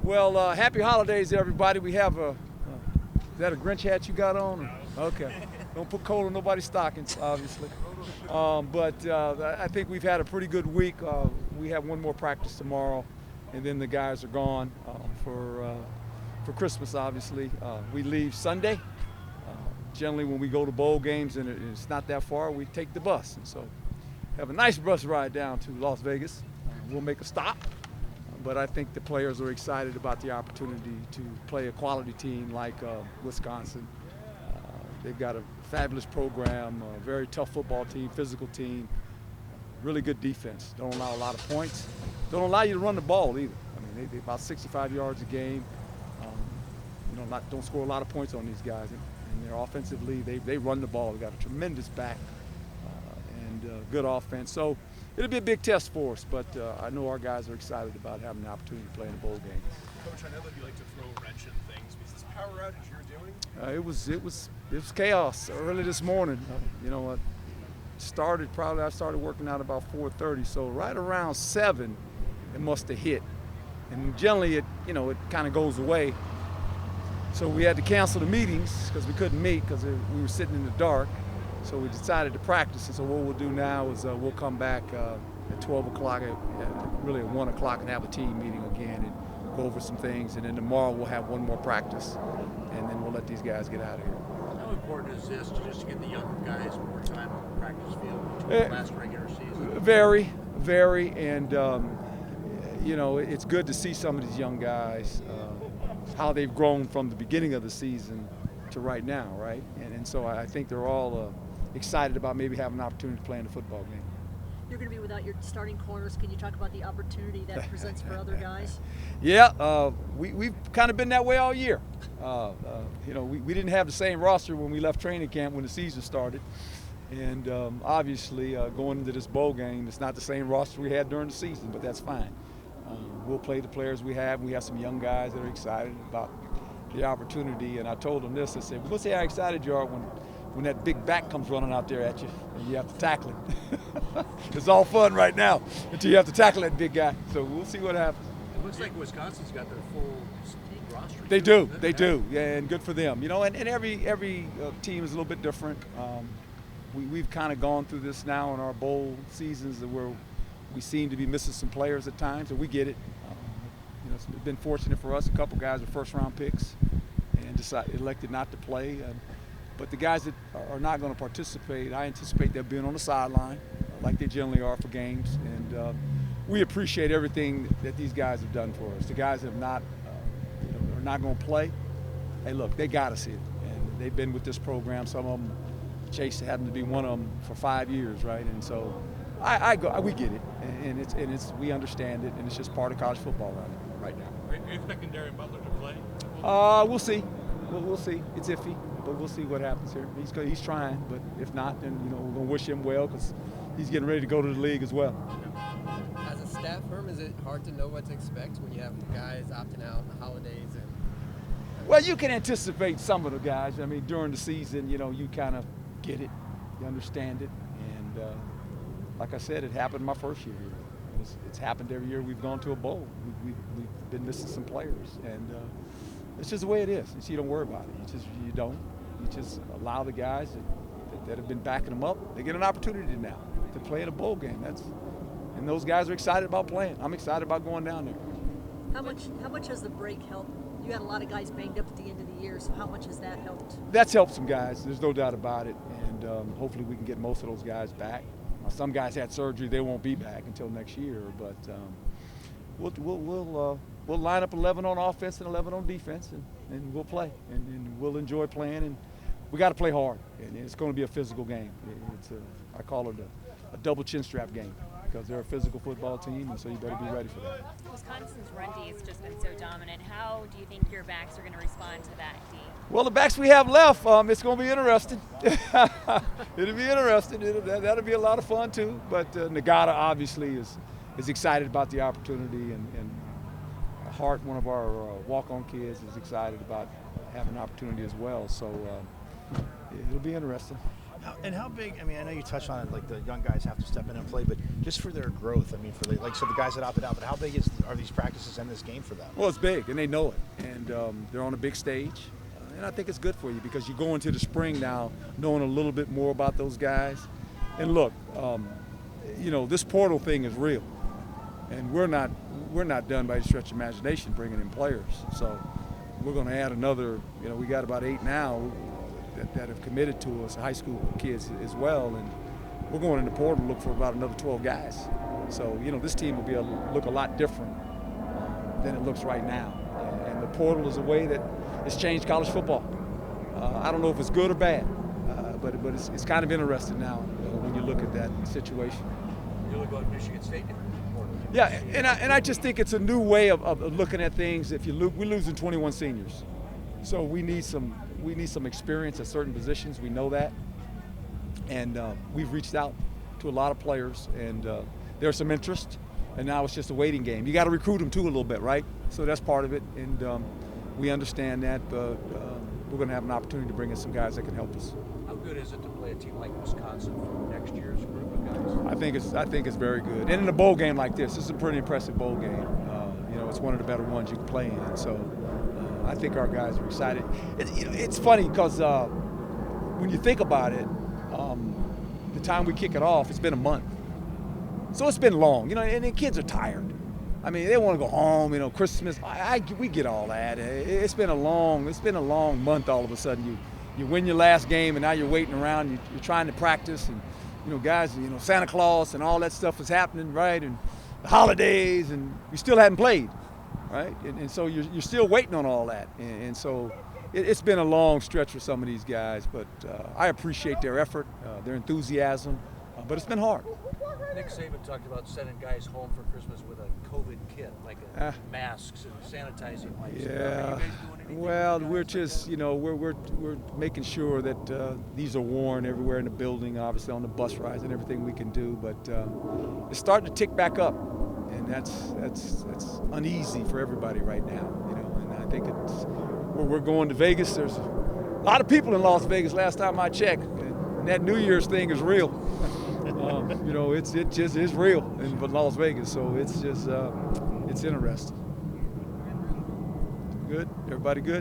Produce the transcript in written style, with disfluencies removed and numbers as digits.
Well, happy holidays, everybody. We have is that a Grinch hat you got on? Okay. Don't put coal in nobody's stockings, obviously. But I think we've had a pretty good week. We have one more practice tomorrow, and then the guys are gone for Christmas, obviously. We leave Sunday. Generally, when we go to bowl games and it's not that far, we take the bus. And so have a nice bus ride down to Las Vegas. We'll make a stop. But I think the players are excited about the opportunity to play a quality team like Wisconsin. They've got a fabulous program, a very tough football team, physical team, really good defense. Don't allow a lot of points. Don't allow you to run the ball either. I mean, they about 65 yards a game. Don't score a lot of points on these guys. And their offensively, they run the ball. They've got a tremendous back and good offense. So it'll be a big test for us, but I know our guys are excited about having the opportunity to play in a bowl game. Coach, I know that you like to throw a wrench in things. Was this power outage you're doing? It was chaos early this morning. I started working out about 4:30, so right around 7, it must have hit. And generally, it kind of goes away. So we had to cancel the meetings because we couldn't meet because we were sitting in the dark. So we decided to practice. And so what we'll do now is we'll come back at 12 o'clock, really at 1 o'clock, and have a team meeting again and go over some things. And then tomorrow we'll have one more practice, and then we'll let these guys get out of here. How important is this just to get the younger guys more time on the practice field until the last regular season? Very, very. And, it's good to see some of these young guys, how they've grown from the beginning of the season to right now, right? And so I think they're all excited about maybe having an opportunity to play in the football game. You're going to be without your starting corners. Can you talk about the opportunity that presents for other guys? Yeah, we've kind of been that way all year. We didn't have the same roster when we left training camp when the season started. And obviously, going into this bowl game, it's not the same roster we had during the season, but that's fine. We'll play the players we have. We have some young guys that are excited about the opportunity. And I told them this. I said, we'll see how excited you are when that big back comes running out there at you and you have to tackle it. It's all fun right now until you have to tackle that big guy. So we'll see what happens. It looks like Wisconsin's got their full roster. They do. Yeah, and good for them. And every team is a little bit different. We've kind of gone through this now in our bowl seasons where we seem to be missing some players at times, and we get it. It's been fortunate for us. A couple guys are first-round picks and elected not to play. But the guys that are not going to participate, I anticipate them being on the sideline like they generally are for games. And we appreciate everything that these guys have done for us. The guys that have not, are not going to play, hey, look, they got us here. And they've been with this program. Some of them, Chase happened to be one of them for 5 years, right? And so we get it, and we understand it, and it's just part of college football right now. Are you expecting Darren Butler to play? We'll see. We'll see. It's iffy, but we'll see what happens here. He's trying, but if not, then we're gonna wish him well because he's getting ready to go to the league as well. As a staff, Herm, is it hard to know what to expect when you have guys opting out in the holidays? Well, you can anticipate some of the guys. I mean, during the season, you kind of get it, you understand it, and like I said, it happened my first year here. It's happened every year we've gone to a bowl. We've been missing some players, and it's just the way it is. You don't worry about it. You just allow the guys that have been backing them up. They get an opportunity now to play in a bowl game. And those guys are excited about playing. I'm excited about going down there. How much has the break helped? You had a lot of guys banged up at the end of the year, so how much has that helped? That's helped some guys. There's no doubt about it, and hopefully we can get most of those guys back. Some guys had surgery; they won't be back until next year. But we'll line up 11 on offense and 11 on defense, and we'll play, and we'll enjoy playing. And we got to play hard, and it's going to be a physical game. I call it a double chin strap game because they're a physical football team, and so you better be ready for that. Wisconsin's run D has just been so dominant. How do you think your backs are going to respond to that D? Well, the backs we have left, it's going to be interesting. It'll be interesting. That'll be a lot of fun too. But Nagata obviously is excited about the opportunity, and Hart, one of our walk-on kids, is excited about having an opportunity as well. So it'll be interesting. How big? I mean, I know you touched on it. Like the young guys have to step in and play, but just for their growth. I mean, for the guys that opted out. But how big are these practices and this game for them? Well, it's big, and they know it, and they're on a big stage, and I think it's good for you because you go into the spring now knowing a little bit more about those guys. And look, you know, this portal thing is real, and we're not done by any stretch of imagination bringing in players. So we're going to add another. You know, we got about 8 now that have committed to us, high school kids as well, and we're going in the portal to look for about another 12 guys. So, you know, this team will be look a lot different than it looks right now. And the portal is a way that it's changed college football. I don't know if it's good or bad, but it's kind of interesting now when you look at that situation. You look about Michigan State. Yeah, and I just think it's a new way of looking at things. If we're losing 21 seniors, so we need some experience at certain positions. We know that, and we've reached out to a lot of players, and there's some interest. And now it's just a waiting game. You got to recruit them too a little bit, right? So that's part of it, and we understand that. But we're going to have an opportunity to bring in some guys that can help us. How good is it to play a team like Wisconsin for next year's group of guys? I think it's very good. And in a bowl game like this is a pretty impressive bowl game. You know, it's one of the better ones you can play in. So I think our guys are excited. It's funny because when you think about it, the time we kick it off, it's been a month. So it's been long, you know, and the kids are tired. I mean, they want to go home, you know, Christmas. We get all that. It's been a long month. All of a sudden, you win your last game, and now you're waiting around. You're trying to practice, and you know, guys, you know, Santa Claus and all that stuff is happening, right? And the holidays, and we still haven't played, right? And so you're still waiting on all that, and so it's been a long stretch for some of these guys. But I appreciate their effort, their enthusiasm, but it's been hard. Nick Saban talked about sending guys home for Christmas with a COVID kit, like masks and sanitizing wipes. Yeah. Are you guys doing anything? Well, we're just, you know, we're making sure that these are worn everywhere in the building, obviously on the bus rides and everything we can do. But it's starting to tick back up, and that's uneasy for everybody right now, you know. And I think we're going to Vegas. There's a lot of people in Las Vegas last time I checked, and that New Year's thing is real. You know, it just is real in Las Vegas, so it's just it's interesting. Good? Everybody good?